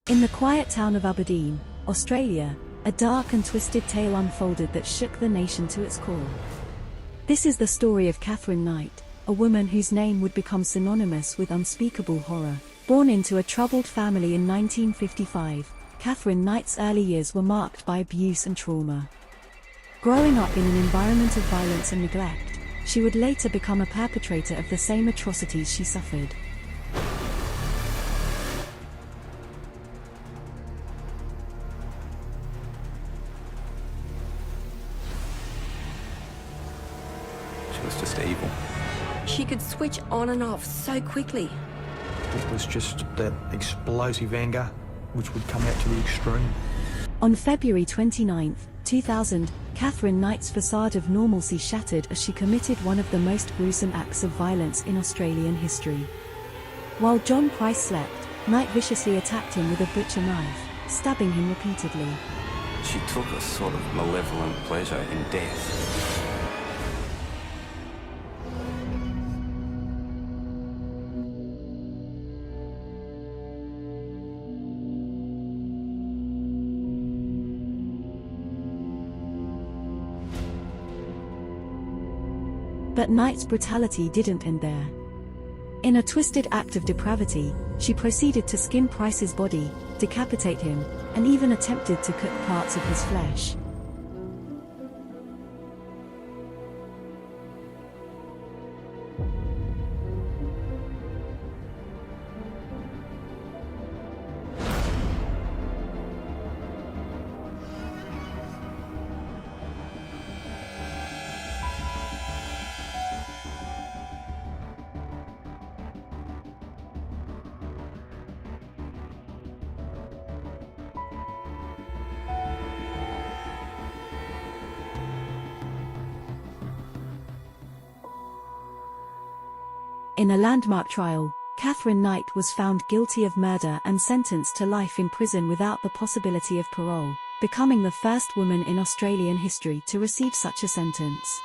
In the quiet town of Aberdeen, Australia, a dark and twisted tale unfolded that shook the nation to its core. This is the story of Katherine Knight, a woman whose name would become synonymous with unspeakable horror. Born into a troubled family in 1955, Katherine Knight's early years were marked by abuse and trauma. Growing up in an environment of violence and neglect, she would later become a perpetrator of the same atrocities she suffered. She was just evil. She could switch on and off so quickly. It was just that explosive anger which would come out to the extreme. On February 29, 2000, Katherine Knight's facade of normalcy shattered as she committed one of the most gruesome acts of violence in Australian history. While John Price slept, Knight viciously attacked him with a butcher knife, stabbing him repeatedly. She took a sort of malevolent pleasure in death. But Knight's brutality didn't end there. In a twisted act of depravity, she proceeded to skin Price's body, decapitate him, and even attempted to cook parts of his flesh. In a landmark trial, Katherine Knight was found guilty of murder and sentenced to life in prison without the possibility of parole, becoming the first woman in Australian history to receive such a sentence.